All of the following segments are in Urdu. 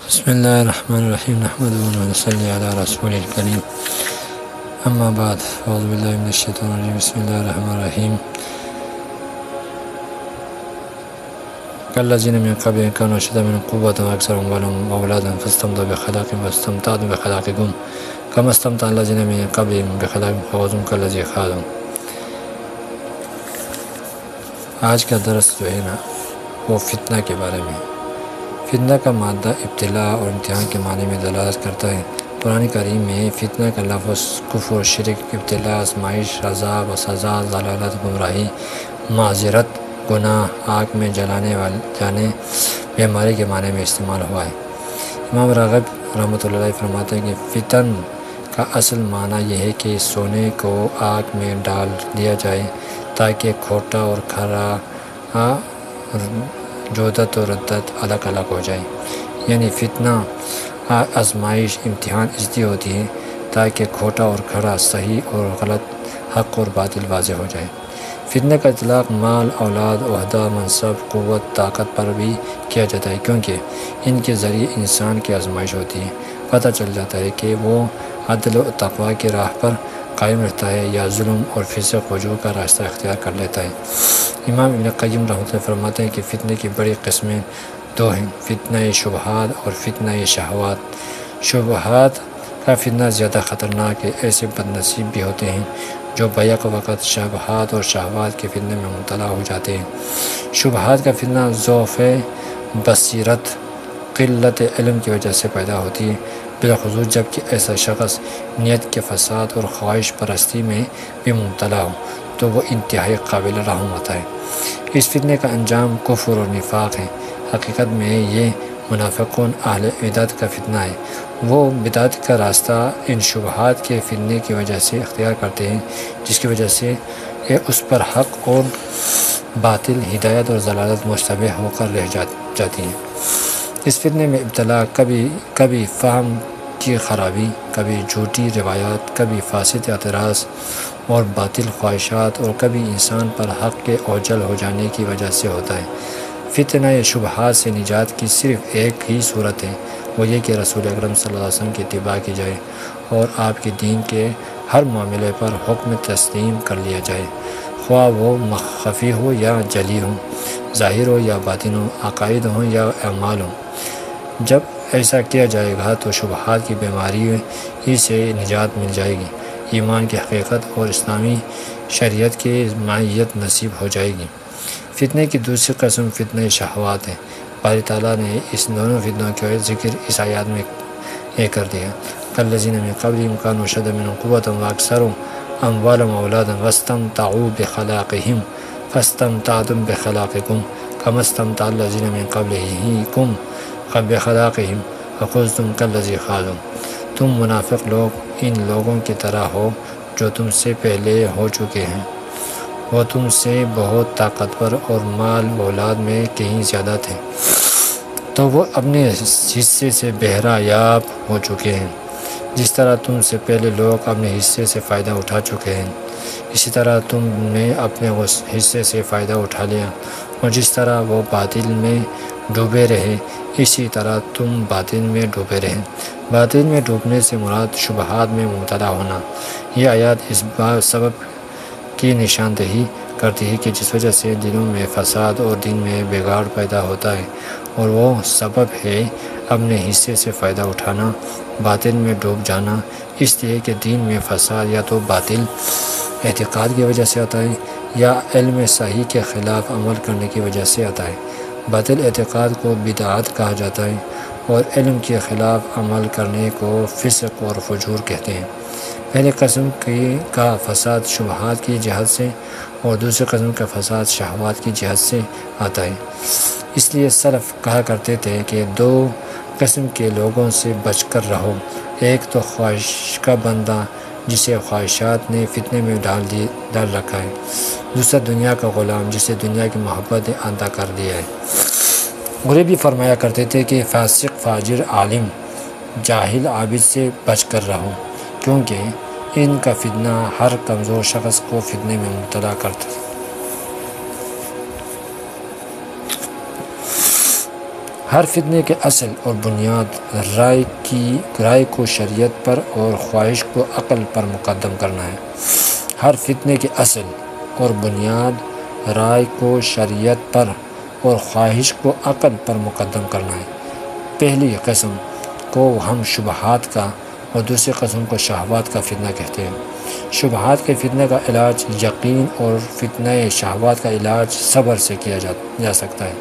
بسم اللہ الرحمن الرحیم نحمدہ و نصلی علی رسول الکریم اما بعد اعوذ باللہ من الشیطان الرجیم بسم اللہ الرحمن الرحیم کالذین من قبلہم کانوا اشد منہم قوۃ واکثر اموالا واولادا فاستمتعوا بخلاقہم واستمتعتم بخلاقکم کما استمتع الذین من قبلہم بخلاقہم فوزوا کالذی خاضوا۔ آج کا درس جو ہے نا وہ فتنہ کے بارے میں۔ فتنہ کا مادہ ابتلا اور امتحان کے معنی میں دلالت کرتا ہے۔ قرآن کریم میں فتنہ کا لفظ کفر، شرک، ابتلا، آزمائش، عذاب و سزا، ضلالت، گمراہی، معذرت، گناہ، آگ میں جانے، بیماری کے معنی میں استعمال ہوا ہے۔ امام راغب رحمۃ اللہ علیہ فرماتے ہیں کہ فتن کا اصل معنی یہ ہے کہ سونے کو آگ میں ڈال دیا جائے تاکہ کھوٹا اور کھرا، جودت اور ردت الگ الگ ہو جائے۔ یعنی فتنہ، آزمائش، امتحان اس لیے ہوتی ہے تاکہ کھوٹا اور کھڑا، صحیح اور غلط، حق اور باطل واضح ہو جائے۔ فتنہ کا اطلاق مال، اولاد، عہدہ، منصب، قوت، طاقت پر بھی کیا جاتا ہے، کیونکہ ان کے ذریعے انسان کی آزمائش ہوتی ہے۔ پتہ چل جاتا ہے کہ وہ عدل و تقوی کی راہ پر قائم رہتا ہے یا ظلم اور فسق فجور کا راستہ اختیار کر لیتا ہے۔ امام ابن قیم رحمۃ اللہ فرماتے ہیں کہ فتنے کی بڑی قسمیں دو ہیں: فتنہ شبہات اور فتنہ شہوات۔ شبہات کا فتنہ زیادہ خطرناک ہے۔ ایسے بد نصیب بھی ہوتے ہیں جو بیک وقت شبہات اور شہوات کے فتنے میں مبتلا ہو جاتے ہیں۔ شبہات کا فتنہ ضعف بصیرت، قلت علم کی وجہ سے پیدا ہوتی ہے، بالخصوص جب کہ ایسا شخص نیت کے فساد اور خواہش پرستی میں بھی مبتلا ہو تو وہ انتہائی قابل رحم ہوتا ہے۔ اس فتنے کا انجام کفر اور نفاق ہے۔ حقیقت میں یہ منافقون اہل بدعت کا فتنہ ہے۔ وہ بدعت کا راستہ ان شبہات کے فتنے کی وجہ سے اختیار کرتے ہیں، جس کی وجہ سے اس پر حق اور باطل، ہدایت اور ضلالت مشتبہ ہو کر رہ جاتی ہیں۔ اس فتنے میں ابتلا کبھی فہم کی خرابی، کبھی جھوٹی روایات، کبھی فاسد اعتراض اور باطل خواہشات، اور کبھی انسان پر حق کے اوجھل ہو جانے کی وجہ سے ہوتا ہے۔ فتنہ یا شبہات سے نجات کی صرف ایک ہی صورت ہے، وہ یہ کہ رسول اکرم صلی اللہ علیہ وسلم کی اتباع کی جائے اور آپ کے دین کے ہر معاملے پر حکم تسلیم کر لیا جائے، خواہ وہ مخفی ہو یا جلی ہو، ظاہر ہو یا باطن ہو، عقائد ہوں یا اعمال ہوں۔ جب ایسا کیا جائے گا تو شبہات کی بیماری ہی سے نجات مل جائے گی، ایمان کی حقیقت اور اسلامی شریعت کی معیت نصیب ہو جائے گی۔ فتنے کی دوسری قسم فتنہ شہوات ہے۔ باری تعالیٰ نے اس دونوں فتنوں کا ذکر اس آیات میں کر دیا۔ کالذین من قبلہم کانوا اشد منہم قوۃ واکثر اموالا واولادا واستمتعوا بخلاقہم فاستمتعتم بخلاقکم کما استمتع الذین من قبلکم بخلاقہم ففزتم کالذی خاضوا۔ تم منافق لوگ ان لوگوں کی طرح ہو جو تم سے پہلے ہو چکے ہیں، وہ تم سے بہت طاقتور اور مال و اولاد میں کہیں زیادہ تھے، تو وہ اپنے حصے سے بہرہ یاب ہو چکے ہیں۔ جس طرح تم سے پہلے لوگ اپنے حصے سے فائدہ اٹھا چکے ہیں، اسی طرح تم نے اپنے حصے سے فائدہ اٹھا لیا، اور جس طرح وہ باطل میں ڈوبے رہے اسی طرح تم باطل میں ڈوبے رہے۔ باطل میں ڈوبنے سے مراد شبہات میں مبتلا ہونا۔ یہ آیات اس سبب کی نشاندہی کرتی ہے کہ جس وجہ سے دلوں میں فساد اور دین میں بگاڑ پیدا ہوتا ہے، اور وہ سبب ہے اپنے حصے سے فائدہ اٹھانا، باطل میں ڈوب جانا، اس لیے کہ دین میں فساد یا تو باطل اعتقاد کی وجہ سے آتا ہے یا علم صحیح کے خلاف عمل کرنے کی وجہ سے آتا ہے۔ باطل اعتقاد کو بدعت کہا جاتا ہے اور علم کے خلاف عمل کرنے کو فسق اور فجور کہتے ہیں۔ پہلے قسم کا فساد شبہات کی جہت سے اور دوسری قسم کا فساد شہوات کی جہت سے آتا ہے۔ اس لیے سلف کہا کرتے تھے کہ دو قسم کے لوگوں سے بچ کر رہو: ایک تو خواہش کا بندہ جسے خواہشات نے فتنے میں ڈال رکھا ہے، دوسرا دنیا کا غلام جسے دنیا کی محبت نے اندھا کر دیا ہے۔ اور یہ بھی فرمایا کرتے تھے کہ فاسق، فاجر، عالم، جاہل، عابد سے بچ کر رہو، کیونکہ ان کا فتنہ ہر کمزور شخص کو فتنے میں مبتلا کرتا ہے۔ ہر فتنے کے اصل اور بنیاد رائے کو شریعت پر اور خواہش کو عقل پر مقدم کرنا ہے۔ ہر فتنے کے اصل اور بنیاد رائے کو شریعت پر اور خواہش کو عقل پر مقدم کرنا ہے۔ پہلی قسم کو ہم شبہات کا اور دوسری قسم کو شہوات کا فتنہ کہتے ہیں۔ شبہات کے فتنہ کا علاج یقین اور فتنہ شہوات کا علاج صبر سے کیا جا سکتا ہے۔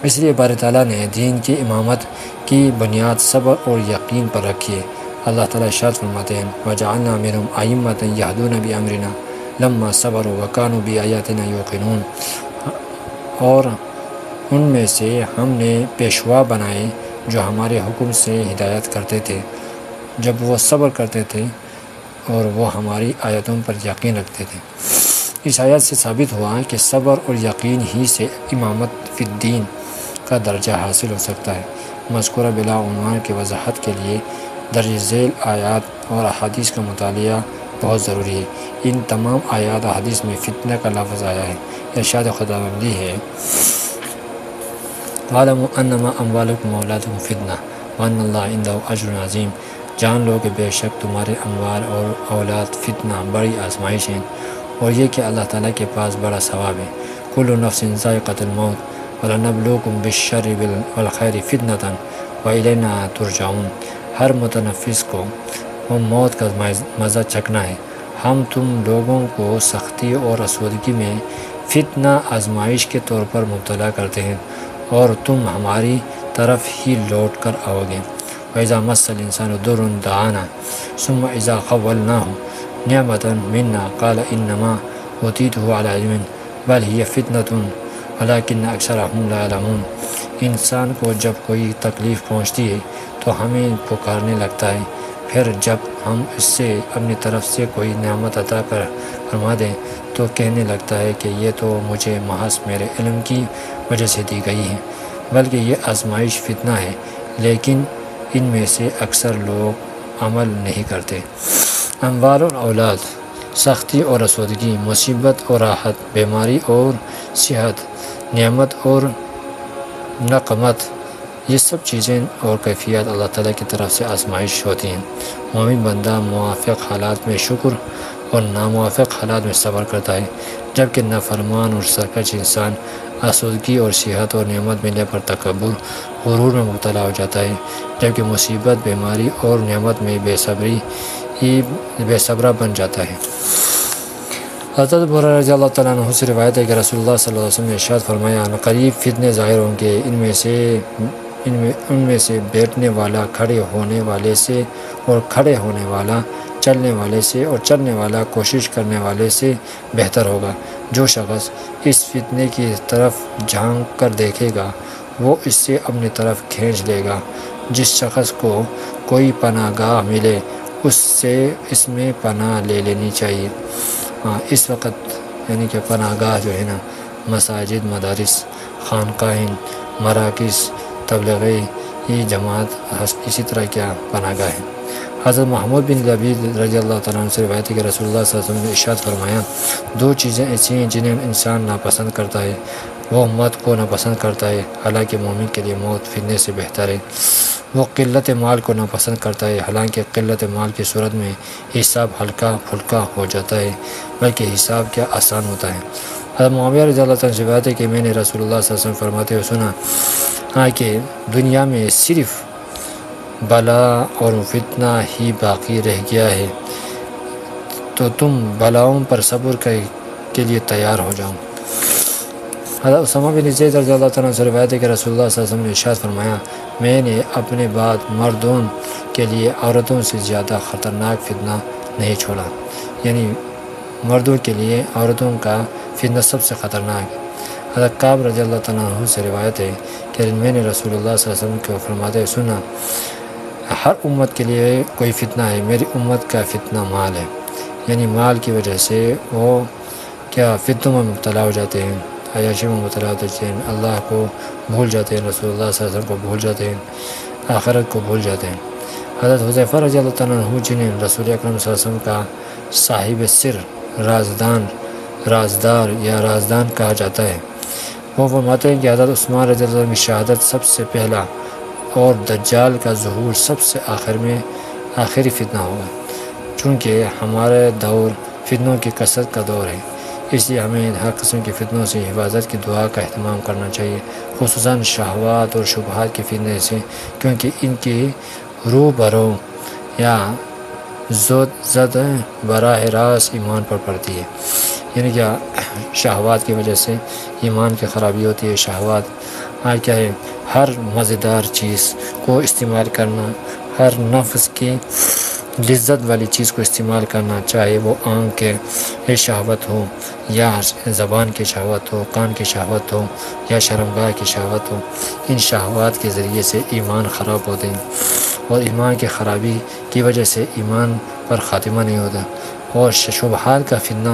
اس لیے باری تعالیٰ نے دین کی امامت کی بنیاد صبر اور یقین پر رکھی ہے۔ اللہ تعالیٰ ارشاد فرماتے ہیں وَجَعَلْنَا مِنْهُمْ أَئِمَّةً يَهْدُونَ بِأَمْرِنَا لَمَّا صَبَرُوا وَكَانُوا بِآيَاتِنَا يُوقِنُونَ، اور ان میں سے ہم نے پیشوا بنائے جو ہمارے حکم سے ہدایت کرتے تھے جب وہ صبر کرتے تھے اور وہ ہماری آیتوں پر یقین رکھتے تھے۔ اس آیت سے ثابت ہوا کہ صبر اور یقین ہی سے امامت فی الدین کا درجہ حاصل ہو سکتا ہے۔ مذکورہ بلا عنوان کی وضاحت کے لیے درج ذیل آیات اور احادیث کا مطالعہ بہت ضروری ہے۔ ان تمام آیات احادیث میں فتنہ کا لفظ آیا ہے۔ ارشاد خداوندی ہے وَاعْلَمُوا أَنَّمَا أَمْوَالُكُمْ وَأَوْلَادُكُمْ فِتْنَةٌ وَأَنَّ اللَّهَ عِندَهُ أَجْرٌ عَظِيمٌ، جان لو کہ بے شک تمہارے اموال اور اولاد فتنہ بڑی آزمائش ہیں، اور یہ کہ اللہ تعالیٰ کے پاس بڑا ثواب ہے۔ كُلُّ نَفْسٍ ذَائِقَةُ الْمَوْتِ وَلَنَبْلُوكُمْ بِالشَّرِّ وَالْخَيْرِ فِتْنَةً وَإِلَيْنَا تُرْجَعُونَ، ہر متنفس کو وہ موت کا مزہ چکھنا ہے۔ ہم تم لوگوں کو سختی اور آسودگی میں فتنہ آزمائش کے طور پر مبتلا کرتے ہیں، اور تم ہماری طرف ہی لوٹ کر آؤ گے۔ وَإِذَا مَسَّ الْإِنسَانُ ضُرٌّ دَعَانَا ثُمَّ إِذَا خَوَّلْنَاهُ نِعْمَةً مِنَّا قَالَ إِنَّمَا أُوتِيتُهُ عَلَىٰ عِلْمٍ بَلْ هِيَ فِتْنَةٌ وَلَٰكِنَّ أَكْثَرَهُمْ لَا يَعْلَمُونَ، انسان کو جب کوئی تکلیف پہنچتی ہے تو ہمیں پکارنے لگتا ہے، پھر جب ہم اس سے اپنی طرف سے کوئی نعمت عطا فرما دیں تو کہنے لگتا ہے کہ یہ تو مجھے محض میرے علم کی وجہ سے دی گئی ہے، بلکہ یہ آزمائش فتنہ ہے، لیکن ان میں سے اکثر لوگ عمل نہیں کرتے۔ اموال اور اولاد، سختی اور آسودگی، مصیبت اور راحت، بیماری اور صحت، نعمت اور نقمت، یہ سب چیزیں اور کیفیات اللہ تعالیٰ کی طرف سے آزمائش ہوتی ہیں۔ مومن بندہ موافق حالات میں شکر اور ناموافق حالات میں صبر کرتا ہے، جبکہ نافرمان اور سرکش انسان آسودگی اور صحت اور نعمت ملنے پر تکبر، غرور میں مبتلا ہو جاتا ہے، جبکہ مصیبت، بیماری اور نعمت میں بے صبرہ بن جاتا ہے۔ حضرت ابو ہریرہ رضی اللہ تعالیٰ عنہ سے روایت ہے کہ رسول اللہ صلی اللہ علیہ وسلم نے ارشاد فرمایا قریب فتنے ظاہر ہوں گے، ان میں سے بیٹھنے والا کھڑے ہونے والے سے، اور کھڑے ہونے والا چلنے والے سے، اور چلنے والا کوشش کرنے والے سے بہتر ہوگا۔ جو شخص اس فتنے کی طرف جھانک کر دیکھے گا وہ اس سے اپنی طرف کھینچ لے گا۔ جس شخص کو کوئی پناہ گاہ ملے اس سے اس میں پناہ لے لینی چاہیے۔ اس وقت یعنی کہ پناہ گاہ جو ہے نا، مساجد، مدارس، خانقاہیں، مراکز، تبلیغی جماعت، اسی طرح کیا پناہ گاہ ہے۔ حضرت محمود بن لبید رضی اللہ تعالیٰ عنہ سے روایت ہے کہ رسول اللہ صلی اللہ علیہ وسلم نے ارشاد فرمایا دو چیزیں ایسی ہیں جنہیں انسان ناپسند کرتا ہے، وہ موت کو ناپسند کرتا ہے، حالانکہ مومن کے لیے موت فتنے سے بہتر ہے۔ وہ قلت مال کو ناپسند کرتا ہے، حالانکہ قلت مال کی صورت میں حساب ہلکا پھلکا ہو جاتا ہے، بلکہ حساب کیا آسان ہوتا ہے۔ حضرت معاویہ رضی اللہ تعالیٰ سے روایت ہے کہ میں نے رسول اللہ صلی اللہ علیہ وسلم فرماتے ہوئے سنا کہ دنیا میں صرف بلا اور فتنہ ہی باقی رہ گیا ہے، تو تم بلاؤں پر صبر کے لیے تیار ہو جاؤ۔ حضرت اسامہ بن زید رضی اللہ تعالیٰ سے روایت ہے کہ رسول اللہ صلی اللہ علیہ وسلم نے ارشاد فرمایا میں نے اپنے بعد مردوں کے لیے عورتوں سے زیادہ خطرناک فتنہ نہیں چھوڑا، یعنی مردوں کے لیے عورتوں کا فتنہ سب سے خطرناک ہے۔ حضرت کعب رضی اللہ تعالیٰ عنہ سے روایت ہے کہ میں نے رسول اللہ صلی اللہ علیہ وسلم کو فرماتے ہوئے سنا ہر امت کے لیے کوئی فتنہ ہے، میری امت کا فتنہ مال ہے، یعنی مال کی وجہ سے وہ کیا فتنوں میں مبتلا ہو جاتے ہیں، عیاشی میں مبتلا ہو جاتے ہیں، اللہ کو بھول جاتے ہیں، رسول اللہ صلی اللہ علیہ وسلم کو بھول جاتے ہیں، آخرت کو بھول جاتے ہیں۔ حضرت حذیفہ رضی اللہ تعالیٰ عنہ جنہیں رسول اکرم صلی اللہ علیہ وسلم کا صاحب سر، رازدار یا رازدان کہا جاتا ہے، وہ فرماتے ہیں کہ حضرت عثمان رضی اللہ عنہ کی شہادت سب سے پہلا اور دجال کا ظہور سب سے آخری فتنہ ہوگا، چونکہ ہمارے دور فتنوں کی کثرت کا دور ہے، اس لیے ہمیں ہر قسم کے فتنوں سے حفاظت کی دعا کا اہتمام کرنا چاہیے، خصوصاً شہوات اور شبہات کے فتنے سے، کیونکہ ان کی روبرو یا زد براہ راست ایمان پر پڑتی ہے، یعنی کیا شہوات کی وجہ سے ایمان کی خرابی ہوتی ہے۔ شہوات کیا ہے؟ ہر مزیدار چیز کو استعمال کرنا، ہر نفس کی لذت والی چیز کو استعمال کرنا، چاہے وہ آنکھ کے شہوت ہو یا زبان کی شہوت ہو، کان کی شہوت ہو یا شرمگاہ کی شہوت ہو، ان شہوات کے ذریعے سے ایمان خراب ہوتے ہیں، اور ایمان کی خرابی کی وجہ سے ایمان پر خاتمہ نہیں ہوتا۔ اور شبہات کا فتنہ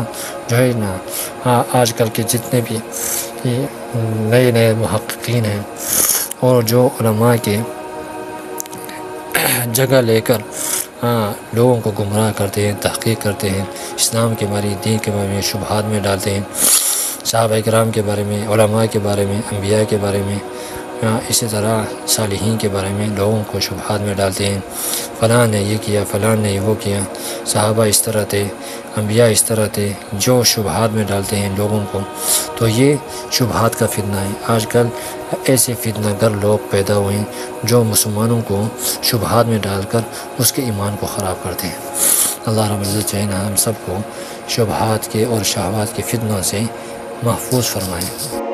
جو ہے نا، آج کل کے جتنے بھی نئے محققین ہیں اور جو علماء کے جگہ لے کر لوگوں کو گمراہ کرتے ہیں، تحقیق کرتے ہیں، اسلام کے بارے دین کے بارے میں شبہات میں ڈالتے ہیں، صحابہ کرام کے بارے میں، علماء کے بارے میں، انبیاء کے بارے میں، اسی طرح صالحین کے بارے میں لوگوں کو شبہات میں ڈالتے ہیں، فلاں نے یہ کیا، فلاں نے وہ کیا، صحابہ اس طرح تھے، انبیاء اس طرح تھے، جو شبہات میں ڈالتے ہیں لوگوں کو، تو یہ شبہات کا فتنہ ہے۔ آج کل ایسے فتنہ گر لوگ پیدا ہوئے ہیں جو مسلمانوں کو شبہات میں ڈال کر اس کے ایمان کو خراب کرتے ہیں۔ اللہ رب العزت چاہے ہم سب کو شبہات کے اور شہوات کے فتنوں سے محفوظ فرمائیں۔